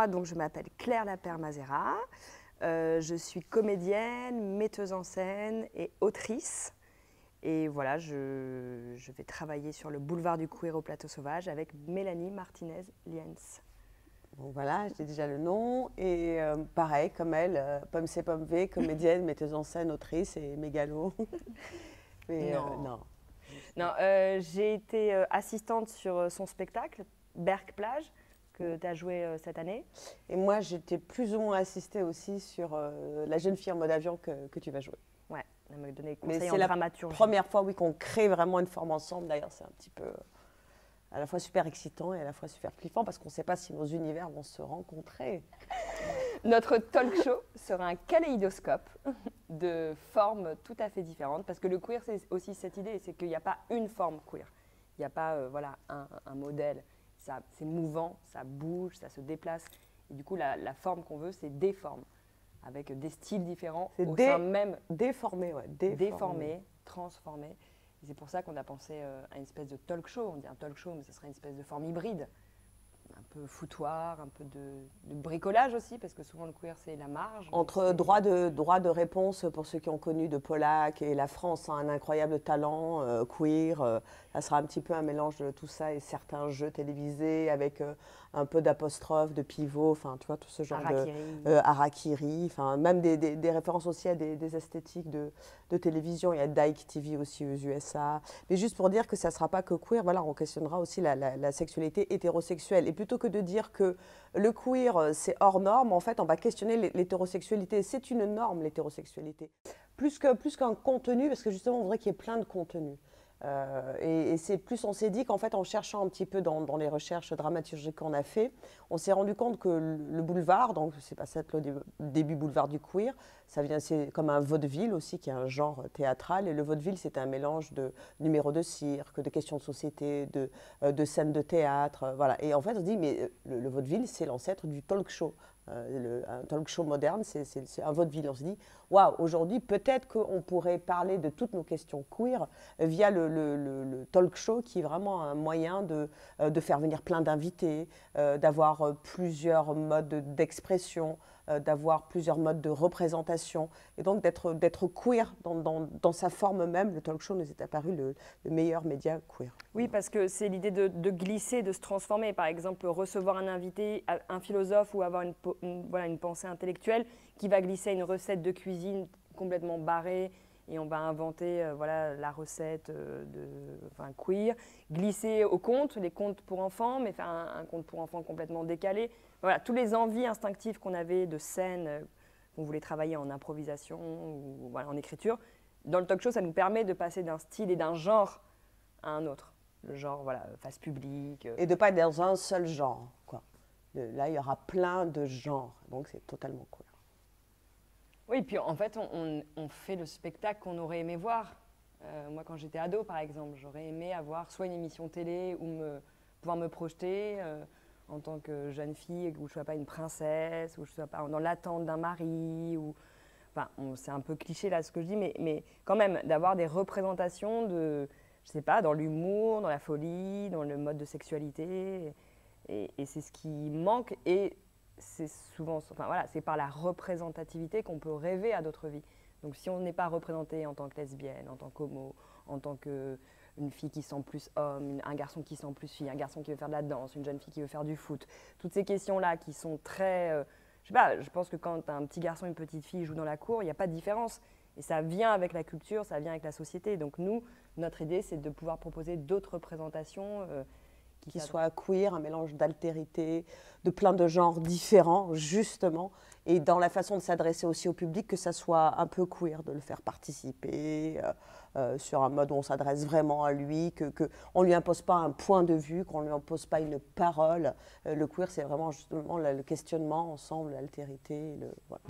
moi, donc, je m'appelle Claire Lapeyre-Mazera. Je suis comédienne, metteuse en scène et autrice. Et voilà, je vais travailler sur le boulevard du Queer au Plateau Sauvage avec Mélanie Martinez-Liens. Bon voilà, j'ai déjà le nom. Et pareil, comme elle, Pomme C, Pomme V, comédienne, metteuse en scène, autrice et mégalo. Mais non. Non, j'ai été assistante sur son spectacle, Berck-Plage, que tu as joué cette année. Et moi, j'étais plus ou moins assistée aussi sur La jeune fille en mode avion que tu vas jouer. Ouais, elle m'a donné Mais conseil en c'est la dramaturgie. première fois, oui, qu'on crée vraiment une forme ensemble. D'ailleurs, c'est un petit peu à la fois super excitant et à la fois super flippant parce qu'on ne sait pas si nos univers vont se rencontrer. Notre talk show sera un kaléidoscope de formes tout à fait différentes parce que le queer, c'est aussi cette idée, c'est qu'il n'y a pas une forme queer. Il n'y a pas voilà, un modèle. C'est mouvant, ça bouge, ça se déplace. Et du coup, la forme qu'on veut, c'est des formes, avec des styles différents au sein même. Déformé, ouais. Déformé, transformé. Et c'est pour ça qu'on a pensé à une espèce de talk show. On dit un talk show, mais ce serait une espèce de forme hybride. Un peu foutoir, un peu de bricolage aussi, parce que souvent le queer, c'est la marge. Entre droit de réponse, pour ceux qui ont connu de Pollack et la France, un incroyable talent queer, ça sera un petit peu un mélange de tout ça et certains jeux télévisés avec un peu d'apostrophe, de pivot, enfin tu vois, tout ce genre de harakiri, enfin même des références aussi à des esthétiques de télévision. Il y a Dyke TV aussi aux USA. Mais juste pour dire que ça ne sera pas que queer, voilà, on questionnera aussi la sexualité hétérosexuelle. Et plutôt que de dire que le queer, c'est hors norme, en fait, on va questionner l'hétérosexualité. C'est une norme, l'hétérosexualité. Plus qu'un contenu, parce que justement, on voudrait qu'il y ait plein de contenus. Et c'est plus, on s'est dit qu'en fait, en cherchant un petit peu dans les recherches dramaturgiques qu'on a fait, on s'est rendu compte que le boulevard, donc c'est pas ça le début boulevard du queer, c'est comme un vaudeville aussi, qui est un genre théâtral. Et le vaudeville, c'est un mélange de numéros de cirque, de questions de société, de scènes de théâtre, voilà. Et en fait, on se dit, mais le vaudeville, c'est l'ancêtre du talk show. Un talk show moderne, c'est un vaudeville. On se dit, waouh, aujourd'hui, peut-être qu'on pourrait parler de toutes nos questions queer via le talk show, qui est vraiment un moyen de faire venir plein d'invités, d'avoir plusieurs modes d'expression, d'avoir plusieurs modes de représentation, et donc d'être queer dans sa forme même. Le talk show nous est apparu le meilleur média queer. Oui, parce que c'est l'idée de glisser, de se transformer. Par exemple, recevoir un invité, un philosophe, ou avoir une pensée intellectuelle qui va glisser une recette de cuisine complètement barrée, et on va inventer voilà, la recette queer, glisser au conte, les contes pour enfants, mais faire un conte pour enfants complètement décalé. Voilà, toutes les envies instinctives qu'on avait de scène, qu'on voulait travailler en improvisation ou voilà, en écriture. Dans le talk show, ça nous permet de passer d'un style et d'un genre à un autre. Le genre, voilà, face publique. Et de ne pas être dans un seul genre, quoi. Là, il y aura plein de genres, donc c'est totalement queer. Oui, puis en fait, on fait le spectacle qu'on aurait aimé voir. Moi, quand j'étais ado, par exemple, j'aurais aimé avoir soit une émission télé ou pouvoir me projeter en tant que jeune fille, où je ne sois pas une princesse, où je ne sois pas dans l'attente d'un mari. Enfin, c'est un peu cliché là ce que je dis, mais quand même, d'avoir des représentations de, je ne sais pas, dans l'humour, dans la folie, dans le mode de sexualité. Et c'est ce qui manque. Et c'est souvent, enfin voilà, c'est par la représentativité qu'on peut rêver à d'autres vies. Donc si on n'est pas représenté en tant que lesbienne, en tant qu'homo, en tant qu'une fille qui sent plus homme, un garçon qui sent plus fille, un garçon qui veut faire de la danse, une jeune fille qui veut faire du foot, toutes ces questions-là qui sont très... je sais pas, je pense que quand un petit garçon et une petite fille jouent dans la cour, il n'y a pas de différence. Et ça vient avec la culture, ça vient avec la société. Donc nous, notre idée, c'est de pouvoir proposer d'autres représentations qui soit queer, un mélange d'altérité, de plein de genres différents, justement, et dans la façon de s'adresser aussi au public, que ça soit un peu queer, de le faire participer sur un mode où on s'adresse vraiment à lui, qu'on ne lui impose pas un point de vue, qu'on ne lui impose pas une parole. Le queer, c'est vraiment justement le questionnement ensemble, l'altérité, voilà.